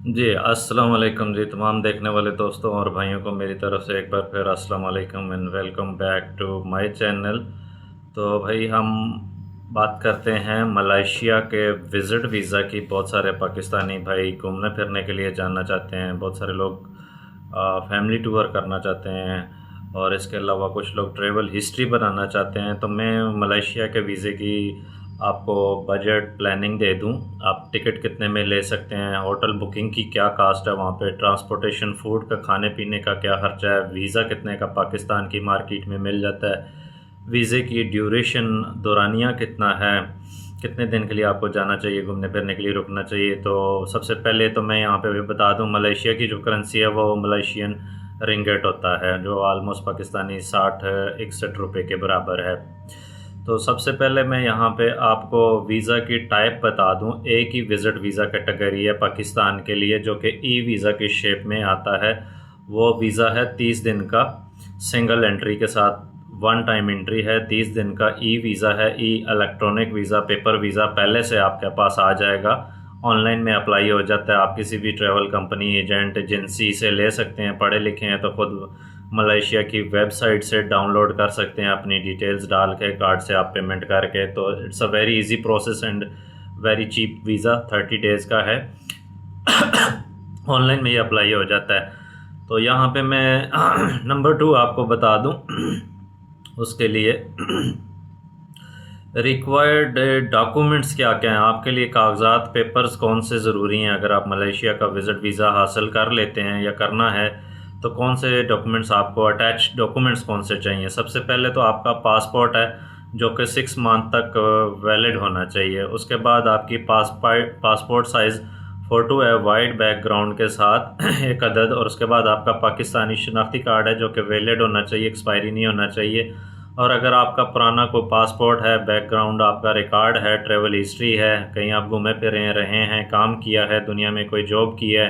जी, अस्सलाम वालेकुम जी, तमाम देखने वाले दोस्तों और भाइयों को मेरी तरफ़ से एक बार फिर अस्सलाम वालेकुम and welcome back to my channel. तो भाई हम बात करते हैं मलेशिया के विज़िट वीज़ा की। बहुत सारे पाकिस्तानी भाई घूमने फिरने के लिए जाना चाहते हैं, बहुत सारे लोग फैमिली टूर करना चाहते हैं और इसके अलावा कुछ लोग ट्रैवल हिस्ट्री बनाना चाहते हैं। तो मैं मलेशिया के वीज़े की आपको बजट प्लानिंग दे दूं। आप टिकट कितने में ले सकते हैं, होटल बुकिंग की क्या कास्ट है वहाँ पे, ट्रांसपोर्टेशन, फूड का, खाने पीने का क्या खर्चा है, वीज़ा कितने का पाकिस्तान की मार्केट में मिल जाता है, वीज़े की ड्यूरेशन दौरानिया कितना है, कितने दिन के लिए आपको जाना चाहिए, घूमने फिरने के लिए रुकना चाहिए। तो सबसे पहले तो मैं यहाँ पे भी बता दूँ, मलेशिया की जो करेंसी है वो मलेशियन रिंगेट होता है, जो आलमोस्ट पाकिस्तानी 60-61 रुपये के बराबर है। तो सबसे पहले मैं यहाँ पे आपको वीज़ा की टाइप बता दूँ। एक ही विज़िट वीज़ा कैटेगरी है पाकिस्तान के लिए, जो कि ई वीज़ा की शेप में आता है। वो वीज़ा है 30 दिन का, सिंगल एंट्री के साथ, वन टाइम एंट्री है। 30 दिन का ई वीज़ा है। ई इलेक्ट्रॉनिक वीज़ा, पेपर वीज़ा पहले से आपके पास आ जाएगा, ऑनलाइन में अप्लाई हो जाता है। आप किसी भी ट्रैवल कंपनी, एजेंट, एजेंसी से ले सकते हैं। पढ़े लिखे हैं तो खुद मलेशिया की वेबसाइट से डाउनलोड कर सकते हैं, अपनी डिटेल्स डाल के, कार्ड से आप पेमेंट करके। तो it's a very easy process and very cheap visa, 30 days का है। ऑनलाइन में ये अप्लाई हो जाता है। तो यहाँ पे मैं नंबर 2 आपको बता दूँ। उसके लिए रिक्वायर्ड डॉक्यूमेंट्स क्या क्या हैं आपके लिए, कागजात, पेपर्स कौन से ज़रूरी हैं अगर आप मलेशिया का विज़िट वीज़ा हासिल कर लेते हैं या करना है, तो कौन से डॉक्यूमेंट्स आपको, अटैच डॉक्यूमेंट्स कौन से चाहिए। सबसे पहले तो आपका पासपोर्ट है, जो कि 6 मंथ तक वैलिड होना चाहिए। उसके बाद आपकी पासपोर्ट साइज़ फ़ोटो है वाइट बैकग्राउंड के साथ एक अदद। और उसके बाद आपका पाकिस्तानी शनाख्ती कार्ड है, जो कि वैलिड होना चाहिए, एक्सपायरी नहीं होना चाहिए। और अगर आपका पुराना कोई पासपोर्ट है, बैकग्राउंड आपका रिकॉर्ड है, ट्रैवल हिस्ट्री है, कहीं आप घूमे फिरे रहे हैं, काम किया है दुनिया में, कोई जॉब की है,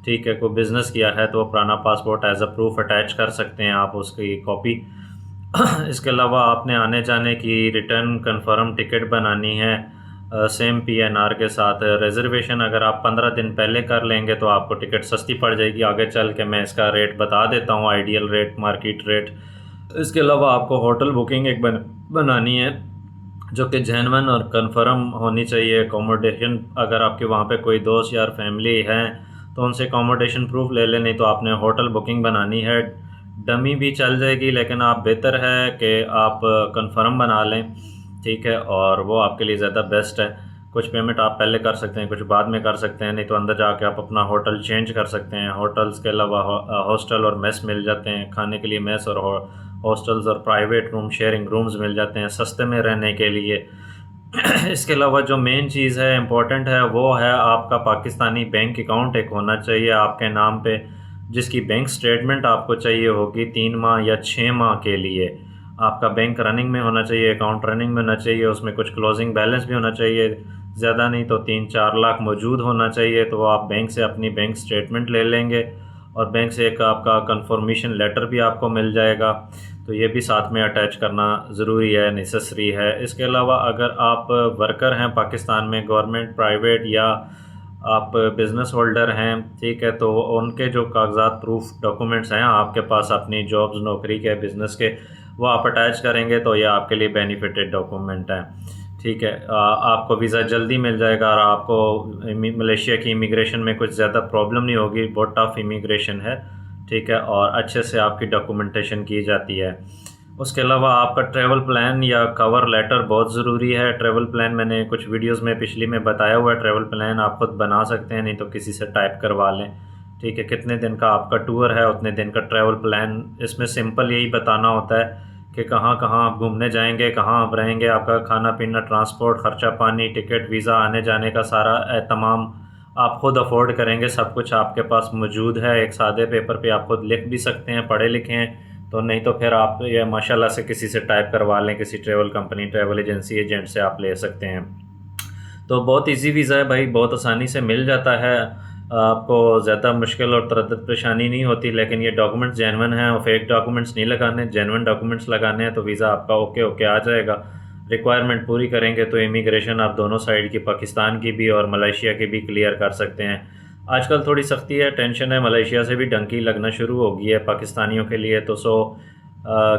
ठीक है, कोई बिज़नेस किया है, तो वो पुराना passport as a proof attach कर सकते हैं आप, उसकी कॉपी। इसके अलावा आपने आने जाने की रिटर्न कन्फर्म टिकट बनानी है, सेम पीएनआर के साथ। रिजर्वेशन अगर आप 15 दिन पहले कर लेंगे तो आपको टिकट सस्ती पड़ जाएगी। आगे चल के मैं इसका रेट बता देता हूँ, आइडियल रेट, मार्केट रेट। इसके अलावा आपको होटल बुकिंग एक बनानी है, जो कि जेन्युइन और कंफर्म होनी चाहिए। अकोमोडेशन अगर आपके वहाँ पे कोई दोस्त यार फैमिली है तो उनसे अकोमोडेशन प्रूफ ले लें, नहीं तो आपने होटल बुकिंग बनानी है। डमी भी चल जाएगी, लेकिन आप बेहतर है कि आप कंफर्म बना लें, ठीक है, और वो आपके लिए ज़्यादा बेस्ट है। कुछ पेमेंट आप पहले कर सकते हैं, कुछ बाद में कर सकते हैं, नहीं तो अंदर जाके आप अपना होटल चेंज कर सकते हैं। होटल्स के अलावा हॉस्टल और मेस मिल जाते हैं, खाने के लिए मेस और हॉस्टल्स और प्राइवेट रूम, शेयरिंग रूम्स मिल जाते हैं सस्ते में रहने के लिए। इसके अलावा जो मेन चीज़ है, इम्पोर्टेंट है, वो है आपका पाकिस्तानी बैंक अकाउंट एक होना चाहिए आपके नाम पे, जिसकी बैंक स्टेटमेंट आपको चाहिए होगी 3 माह या 6 माह के लिए। आपका बैंक रनिंग में होना चाहिए, अकाउंट रनिंग में होना चाहिए, उसमें कुछ क्लोजिंग बैलेंस भी होना चाहिए, ज़्यादा नहीं तो 3-4 लाख मौजूद होना चाहिए। तो आप बैंक से अपनी बैंक स्टेटमेंट ले लेंगे और बैंक से एक आपका कंफर्मेशन लेटर भी आपको मिल जाएगा। तो ये भी साथ में अटैच करना ज़रूरी है, नेसेसरी है। इसके अलावा अगर आप वर्कर हैं पाकिस्तान में, गवर्नमेंट, प्राइवेट, या आप बिज़नेस होल्डर हैं, ठीक है, तो उनके जो कागजात, प्रूफ डॉक्यूमेंट्स हैं आपके पास अपनी जॉब्स, नौकरी के, बिज़नेस के, वो आप अटैच करेंगे तो ये आपके लिए बेनिफिटेड डॉक्यूमेंट हैं, ठीक है। आपको वीज़ा जल्दी मिल जाएगा और आपको मलेशिया की इमिग्रेशन में कुछ ज़्यादा प्रॉब्लम नहीं होगी। बहुत टफ इमिग्रेशन है, ठीक है, और अच्छे से आपकी डॉक्यूमेंटेशन की जाती है। उसके अलावा आपका ट्रैवल प्लान या कवर लेटर बहुत ज़रूरी है। ट्रैवल प्लान मैंने कुछ वीडियोस में पिछली में बताया हुआ है। ट्रैवल प्लान आप खुद बना सकते हैं, नहीं तो किसी से टाइप करवा लें, ठीक है। कितने दिन का आपका टूर है, उतने दिन का ट्रैवल प्लान। इसमें सिंपल यही बताना होता है कि कहाँ कहाँ आप घूमने जाएंगे, कहाँ आप रहेंगे, आपका खाना पीना, ट्रांसपोर्ट, खर्चा पानी, टिकट, वीज़ा, आने जाने का सारा तमाम आप खुद अफोर्ड करेंगे। सब कुछ आपके पास मौजूद है, एक सादे पेपर पे आप खुद लिख भी सकते हैं, पढ़े लिखे हैं तो। नहीं तो फिर आप ये माशाल्लाह से किसी से टाइप करवा लें, किसी travel company, travel agency, agent से आप ले सकते हैं। तो बहुत इजी वीज़ा है भाई, बहुत आसानी से मिल जाता है, आपको ज़्यादा मुश्किल और तरद्दुद परेशानी नहीं होती। लेकिन ये डॉक्यूमेंट्स जेन्युइन हैं और फेक डॉक्यूमेंट्स नहीं लगाने, जेन्युइन डॉक्यूमेंट्स लगाने हैं, तो वीज़ा आपका ओके ओके आ जाएगा। रिक्वायरमेंट पूरी करेंगे तो इमिग्रेशन आप दोनों साइड की, पाकिस्तान की भी और मलेशिया की भी, क्लियर कर सकते हैं। आजकल थोड़ी सख्ती है, टेंशन है, मलेशिया से भी डंकी लगना शुरू हो गई है पाकिस्तानियों के लिए। तो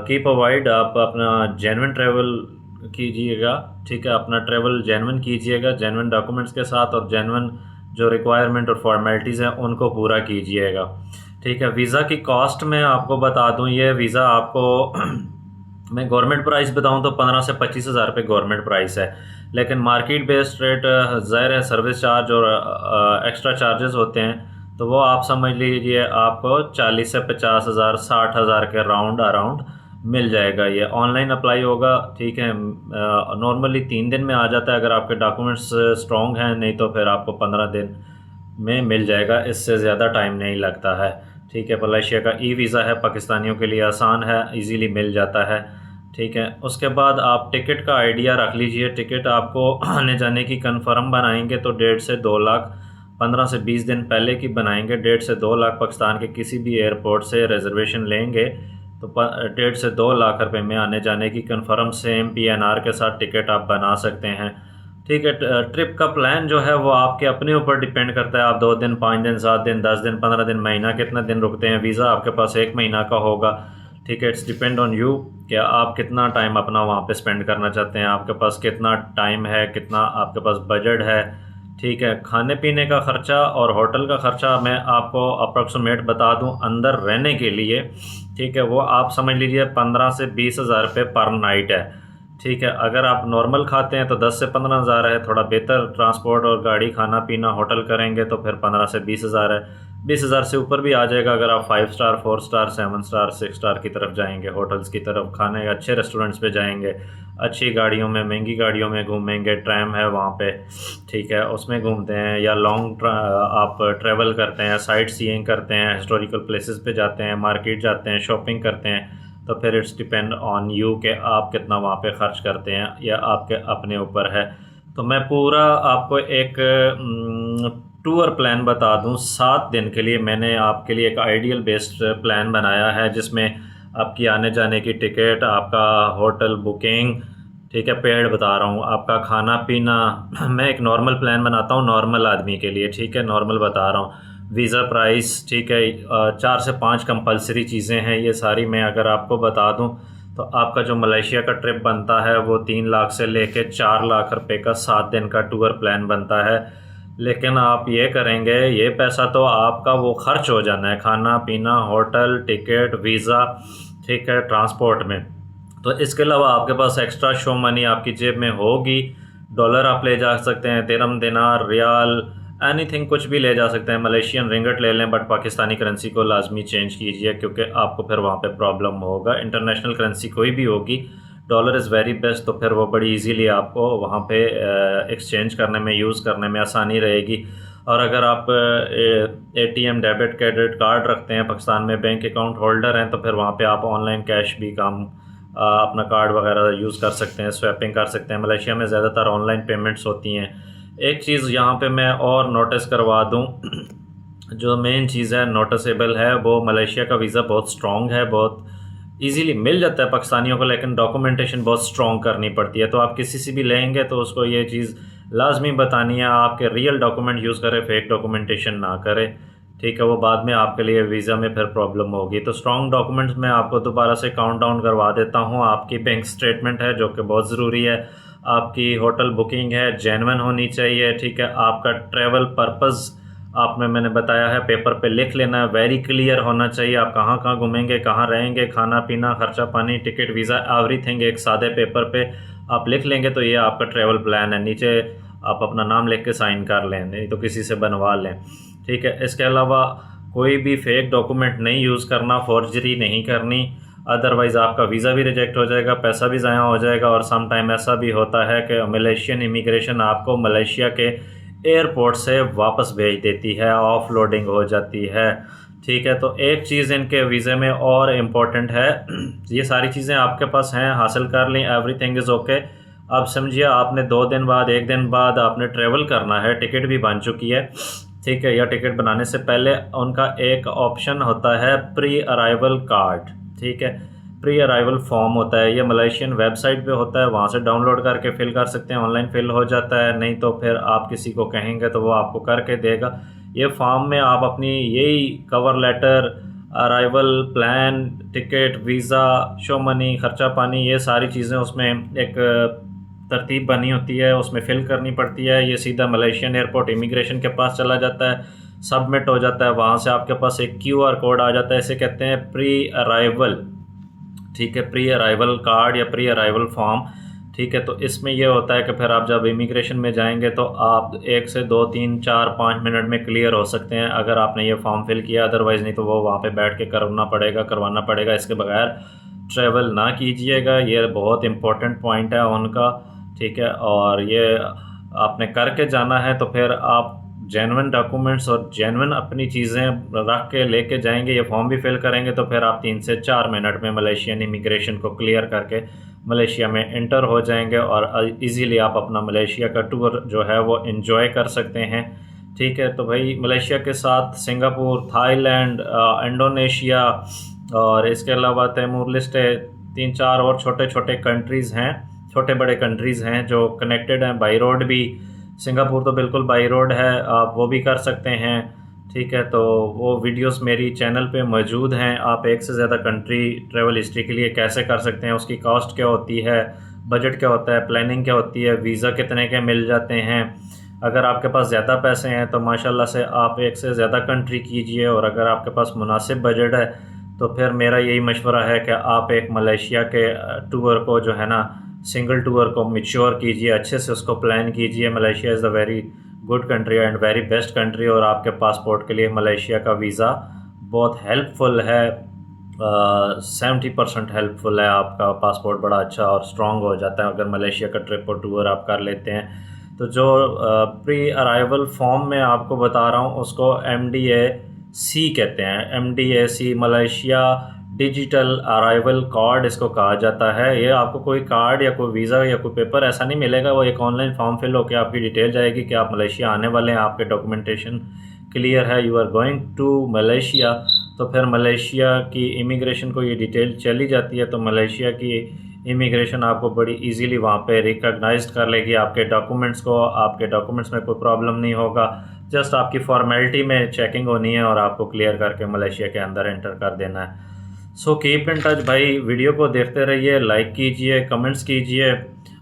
कीप अवॉइड, आप अपना जेन्युइन ट्रैवल कीजिएगा, ठीक है, अपना ट्रैवल जेन्युइन कीजिएगा, जेन्युइन डॉक्यूमेंट्स के साथ, और जेन्युइन जो रिक्वायरमेंट और फॉर्मेलिटीज़ हैं उनको पूरा कीजिएगा, ठीक है। वीज़ा की कॉस्ट मैं आपको बता दूं, ये वीज़ा आपको मैं गवर्नमेंट प्राइस बताऊं तो 15 से 25 हज़ार रुपये गवर्नमेंट प्राइस है, लेकिन मार्केट बेस्ड रेट ज़ाहिर है सर्विस चार्ज और एक्स्ट्रा चार्जेस होते हैं, तो वो आप समझ लीजिए आपको 40 से 50 हज़ार 60 हज़ार के राउंड अराउंड मिल जाएगा। ये ऑनलाइन अप्लाई होगा, ठीक है। नॉर्मली 3 दिन में आ जाता है अगर आपके डॉक्यूमेंट्स स्ट्रॉन्ग हैं, नहीं तो फिर आपको 15 दिन में मिल जाएगा, इससे ज़्यादा टाइम नहीं लगता है, ठीक है। मलेशिया का ई वीज़ा है, पाकिस्तानियों के लिए आसान है, इजीली मिल जाता है, ठीक है। उसके बाद आप टिकट का आइडिया रख लीजिए। टिकट आपको आने जाने की कंफर्म बनाएंगे तो 1.5 से 2 लाख, 15 से 20 दिन पहले की बनाएंगे 1.5 से 2 लाख पाकिस्तान के किसी भी एयरपोर्ट से रिजर्वेशन लेंगे तो 1.5 से 2 लाख रुपए में आने जाने की कंफर्म सेम PNR के साथ टिकट आप बना सकते हैं, ठीक है। ट्रिप का प्लान जो है वो आपके अपने ऊपर डिपेंड करता है, आप 2 दिन, 5 दिन, 7 दिन, 10 दिन, 15 दिन, महीना, कितना दिन रुकते हैं। वीज़ा आपके पास 1 महीना का होगा, ठीक है। इट्स डिपेंड ऑन यू कि आप कितना टाइम अपना वहाँ पे स्पेंड करना चाहते हैं, आपके पास कितना टाइम है, कितना आपके पास बजट है, ठीक है। खाने पीने का ख़र्चा और होटल का ख़र्चा मैं आपको अप्रॉक्सीमेट बता दूं अंदर रहने के लिए, ठीक है, वो आप समझ लीजिए 15 से 20 हज़ार रुपये पर नाइट है, ठीक है। अगर आप नॉर्मल खाते हैं तो 10 से 15 हज़ार है, थोड़ा बेहतर ट्रांसपोर्ट और गाड़ी, खाना पीना, होटल करेंगे तो फिर 15 से 20 हज़ार है। 20 हज़ार से ऊपर भी आ जाएगा अगर आप 5 स्टार, 4 स्टार, 7 स्टार, 6 स्टार की तरफ जाएंगे, होटल्स की तरफ, खाने अच्छे रेस्टोरेंट्स पे जाएंगे, अच्छी गाड़ियों में, महंगी गाड़ियों में घूमेंगे, ट्रैम है वहाँ पे, ठीक है, उसमें घूमते हैं, या लॉन्ग आप ट्रैवल करते हैं, साइट सीइंग करते हैं, हिस्टोरिकल प्लेसेस पे जाते हैं, मार्केट जाते हैं, शॉपिंग करते हैं, तो फिर इट्स डिपेंड ऑन यू कि आप कितना वहाँ पे ख़र्च करते हैं, या आपके अपने ऊपर है। तो मैं पूरा आपको एक टूर प्लान बता दूं 7 दिन के लिए। मैंने आपके लिए एक आइडियल बेस्ड प्लान बनाया है जिसमें आपकी आने जाने की टिकट, आपका होटल बुकिंग, ठीक है, पेड बता रहा हूँ, आपका खाना पीना। मैं एक नॉर्मल प्लान बनाता हूँ नॉर्मल आदमी के लिए, ठीक है, नॉर्मल बता रहा हूँ। वीज़ा प्राइस, ठीक है, 4 से 5 कंपलसरी चीज़ें हैं, ये सारी मैं अगर आपको बता दूं तो आपका जो मलेशिया का ट्रिप बनता है वो 3 लाख से लेके 4 लाख रुपए का 7 दिन का टूर प्लान बनता है। लेकिन आप ये करेंगे, ये पैसा तो आपका वो खर्च हो जाना है खाना पीना, होटल, टिकट, वीज़ा, ठीक है, ट्रांसपोर्ट में। तो इसके अलावा आपके पास एक्स्ट्रा शो मनी आपकी जेब में होगी। डॉलर आप ले जा सकते हैं, दिरहम, दिनार, रियाल, एनीथिंग, कुछ भी ले जा सकते हैं। मलेशियन रिंगट ले लें, बट पाकिस्तानी करेंसी को लाजमी चेंज कीजिए क्योंकि आपको फिर वहाँ पे प्रॉब्लम होगा। इंटरनेशनल करेंसी कोई भी होगी, डॉलर इज़ वेरी बेस्ट, तो फिर वो बड़ी इजीली आपको वहाँ पे एक्सचेंज करने में, यूज़ करने में आसानी रहेगी। और अगर आप ATM, डेबिट, क्रेडिट कार्ड रखते हैं, पाकिस्तान में बैंक अकाउंट होल्डर हैं, तो फिर वहाँ पे आप ऑनलाइन कैश भी काम अपना कार्ड वगैरह यूज़ कर सकते हैं, स्वैपिंग कर सकते हैं। मलेशिया में ज़्यादातर ऑनलाइन पेमेंट्स होती हैं। एक चीज़ यहाँ पे मैं और नोटिस करवा दूँ, जो मेन चीज़ है नोटिसेबल है, वो मलेशिया का वीज़ा बहुत स्ट्रॉन्ग है, बहुत इजीली मिल जाता है पाकिस्तानियों को, लेकिन डॉक्यूमेंटेशन बहुत स्ट्रॉन्ग करनी पड़ती है। तो आप किसी से भी लेंगे तो उसको ये चीज़ लाजमी बतानी है, आपके रियल डॉक्यूमेंट यूज़ करें, फेक डॉक्यूमेंटेशन ना करें, ठीक है, वो बाद में आपके लिए वीज़ा में फिर प्रॉब्लम होगी। तो स्ट्रॉन्ग डॉक्यूमेंट्स मैं आपको दोबारा से काउंट डाउन करवा देता हूँ। आपकी बैंक स्टेटमेंट है जो कि बहुत ज़रूरी है, आपकी होटल बुकिंग है, जेन्युइन होनी चाहिए, ठीक है, आपका ट्रैवल पर्पज़ आप में मैंने बताया है, पेपर पे लिख लेना है, वेरी क्लियर होना चाहिए, आप कहाँ कहाँ घूमेंगे, कहाँ रहेंगे, खाना पीना, खर्चा पानी, टिकट, वीज़ा, एवरीथिंग एक सादे पेपर पे आप लिख लेंगे तो ये आपका ट्रैवल प्लान है। नीचे आप अपना नाम लिख के साइन कर लें, नहीं तो किसी से बनवा लें, ठीक है। इसके अलावा कोई भी फेक डॉक्यूमेंट नहीं यूज़ करना, फॉर्जरी नहीं करनी, अदरवाइज़ आपका वीज़ा भी रिजेक्ट हो जाएगा, पैसा भी ज़ाया हो जाएगा। और सम टाइम ऐसा भी होता है कि मलेशियन इमिग्रेशन आपको मलेशिया के एयरपोर्ट से वापस भेज देती है, ऑफ लोडिंग हो जाती है, ठीक है। तो एक चीज़ इनके वीज़े में और इम्पोर्टेंट है, ये सारी चीज़ें आपके पास हैं, हासिल कर लें, एवरीथिंग इज़ ओके। अब समझिए आपने 2 दिन बाद, 1 दिन बाद आपने ट्रैवल करना है, टिकट भी बन चुकी है, ठीक है, या टिकट बनाने से पहले उनका एक ऑप्शन होता है प्री अराइवल कार्ड, ठीक है, प्री अराइवल फॉर्म होता है, ये मलेशियन वेबसाइट पे होता है, वहाँ से डाउनलोड करके फिल कर सकते हैं, ऑनलाइन फिल हो जाता है, नहीं तो फिर आप किसी को कहेंगे तो वो आपको करके देगा। ये फॉर्म में आप अपनी यही cover letter, arrival plan, ticket, visa, show money, खर्चा पानी, ये सारी चीज़ें उसमें एक तरतीब बनी होती है, उसमें फ़िल करनी पड़ती है। ये सीधा मलेशियन एयरपोर्ट इमिग्रेशन के पास चला जाता है, सबमिट हो जाता है। वहाँ से आपके पास एक QR कोड आ जाता है, इसे कहते हैं प्री अराइवल, ठीक है, प्री अराइवल कार्ड या प्री अराइवल फॉर्म, ठीक है। तो इसमें यह होता है कि फिर आप जब इमिग्रेशन में जाएंगे तो आप 1 से 2, 3, 4, 5 मिनट में क्लियर हो सकते हैं अगर आपने ये फॉर्म फिल किया। अदरवाइज़ नहीं तो वो वहाँ पे बैठ के करवाना पड़ेगा। इसके बगैर ट्रैवल ना कीजिएगा, ये बहुत इम्पोर्टेंट पॉइंट है उनका, ठीक है। और ये आपने करके जाना है तो फिर आप जेन्युइन डॉक्यूमेंट्स और जेन्युइन अपनी चीज़ें रख के लेके जाएंगे, ये फॉर्म भी फिल करेंगे तो फिर आप 3 से 4 मिनट में मलेशियन इमिग्रेशन को क्लियर करके मलेशिया में एंटर हो जाएंगे और इजीली आप अपना मलेशिया का टूर जो है वो एंजॉय कर सकते हैं, ठीक है। तो भाई मलेशिया के साथ सिंगापुर, थाईलैंड, इंडोनेशिया और इसके अलावा तैमूर लिस्ट है, 3-4 और छोटे छोटे कंट्रीज़ हैं, छोटे बड़े कंट्रीज़ हैं जो कनेक्टेड हैं बाई रोड भी। सिंगापुर तो बिल्कुल बाई रोड है, आप वो भी कर सकते हैं, ठीक है। तो वो वीडियोस मेरी चैनल पे मौजूद हैं। आप एक से ज़्यादा कंट्री ट्रैवल हिस्ट्री के लिए कैसे कर सकते हैं, उसकी कॉस्ट क्या होती है, बजट क्या होता है, प्लानिंग क्या होती है, वीज़ा कितने के मिल जाते हैं। अगर आपके पास ज़्यादा पैसे हैं तो माशाल्लाह से आप एक से ज़्यादा कंट्री कीजिए, और अगर आपके पास मुनासिब बजट है तो फिर मेरा यही मशवरा है कि आप एक मलेशिया के टूर को जो है ना, सिंगल टूर को मैच्योर कीजिए, अच्छे से उसको प्लान कीजिए। Malaysia is the very good country and very best country, और आपके पासपोर्ट के लिए मलेशिया का वीज़ा बहुत हेल्पफुल है, 70% हेल्पफुल है। आपका पासपोर्ट बड़ा अच्छा और स्ट्रॉन्ग हो जाता है अगर मलेशिया का ट्रिप और टूर आप कर लेते हैं। तो जो प्री अराइवल फॉर्म में आपको बता रहा हूँ उसको MDAC कहते हैं, MDAC Malaysia digital arrival card इसको कहा जाता है। ये आपको कोई कार्ड या कोई वीज़ा या कोई पेपर ऐसा नहीं मिलेगा, वो एक ऑनलाइन फॉर्म फिल होकर आपकी डिटेल जाएगी कि आप मलेशिया आने वाले हैं, आपके डॉक्यूमेंटेशन क्लियर है, you are going to Malaysia. तो फिर मलेशिया की इमिग्रेशन को ये डिटेल चली जाती है, तो मलेशिया की इमिग्रेशन आपको बड़ी इजीली वहाँ पे रिकॉग्नाइज्ड कर लेगी आपके डॉक्यूमेंट्स को। आपके डॉक्यूमेंट्स में कोई प्रॉब्लम नहीं होगा, जस्ट आपकी फॉर्मेलिटी में चेकिंग होनी है और आपको क्लियर करके मलेशिया के अंदर एंटर कर देना है। सो कीप इन टच भाई, वीडियो को देखते रहिए, लाइक कीजिए, कमेंट्स कीजिए,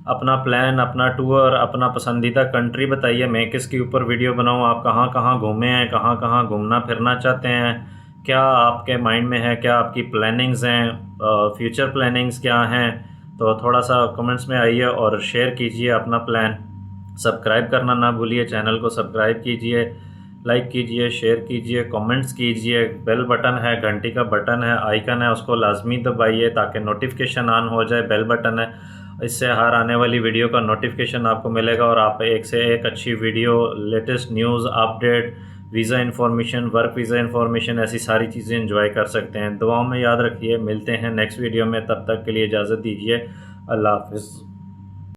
अपना प्लान, अपना टूर, अपना पसंदीदा कंट्री बताइए, मैं किसके ऊपर वीडियो बनाऊँ, आप कहाँ कहाँ घूमे हैं, कहाँ कहाँ घूमना फिरना चाहते हैं, क्या आपके माइंड में है, क्या आपकी प्लानिंग्स हैं, फ्यूचर प्लानिंग्स क्या हैं। तो थोड़ा सा कमेंट्स में आइए और शेयर कीजिए अपना प्लान। सब्सक्राइब करना ना भूलिए, चैनल को सब्सक्राइब कीजिए, लाइक कीजिए, शेयर कीजिए, कमेंट्स कीजिए। बेल बटन है, घंटी का बटन है, आइकन है, उसको लाजमी दबाइए ताकि नोटिफिकेशन ऑन हो जाए। बेल बटन है, इससे हर आने वाली वीडियो का नोटिफिकेशन आपको मिलेगा और आप एक से एक अच्छी video, latest news update, visa information, work visa information, ऐसी सारी चीज़ें एंजॉय कर सकते हैं। दुआओं में याद रखिए, मिलते हैं नेक्स्ट वीडियो में, तब तक के लिए इजाज़त दीजिए, अल्लाह हाफ़िज़।